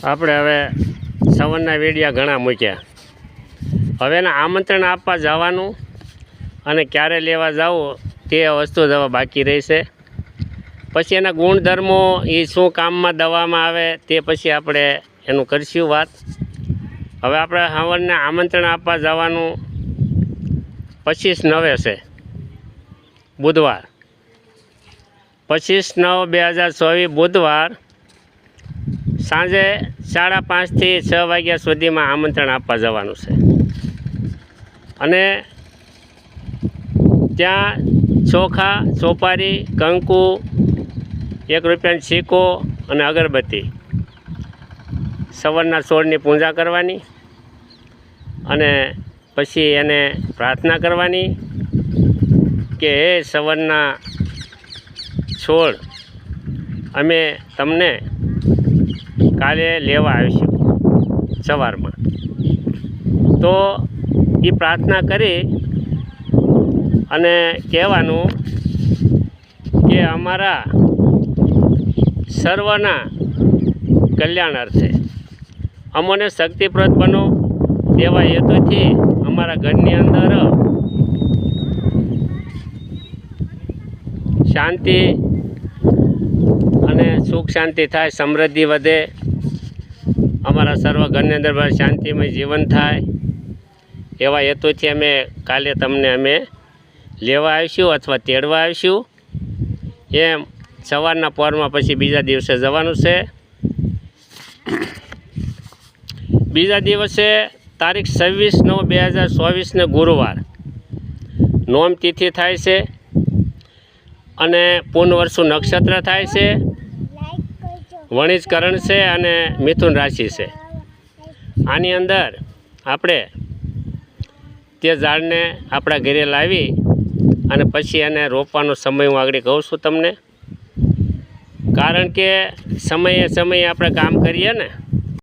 આપણે હવે સવરના વેડિયા ઘણા મૂક્યા. હવે એના આમંત્રણ આપવા જવાનું અને ક્યારે લેવા જવું તે વસ્તુ જવા બાકી રહેશે. પછી એના ગુણધર્મો એ શું કામમાં દવામાં આવે તે પછી આપણે એનું કરીશું વાત. હવે આપણે સવરને આમંત્રણ આપવા જવાનું 25/9 છે, બુધવાર. 25/9/2024 બુધવાર સાંજે 5:30 થી 6 વાગ્યા સુધીમાં આમંત્રણ આપવા જવાનું છે. અને ત્યાં ચોખા, સોપારી, કંકુ, 1 રૂપિયાનો સિક્કો અને અગરબત્તી, સવરના છોડની પૂજા કરવાની અને પછી એને પ્રાર્થના કરવાની કે હે સવરના છોડ, અમે તમને કાલે લેવા આવીશું સવારમાં. તો એ પ્રાર્થના કરી અને કહેવાનું કે અમારા સર્વના કલ્યાણ અર્થે અમને શક્તિપ્રદ બનો તેવા હેતુથી અમારા ઘરની અંદર શાંતિ અને સુખ શાંતિ થાય, સમૃદ્ધિ વધે, અમારા સર્વ ઘરની અંદર શાંતિમય જીવન થાય એવા હેતુથી અમે કાલે તમને અમે લેવા આવીશું અથવા તેડવા આવીશું. એમ સવારના પહોરમાં પછી બીજા દિવસે જવાનું છે. બીજા દિવસે તારીખ 26/9/2024 ગુરુવાર નોમ તિથિ થાય છે અને પૂર્ણવર્ષુ નક્ષત્ર થાય છે, વણિજકરણ છે અને મિથુન રાશિ છે. આની અંદર આપણે તે ઝાડને આપણા ઘરે લાવી અને પછી એને રોપવાનો સમય હું આગળ કહું છું તમને. કારણ કે સમયે સમયે આપણે કામ કરીએ ને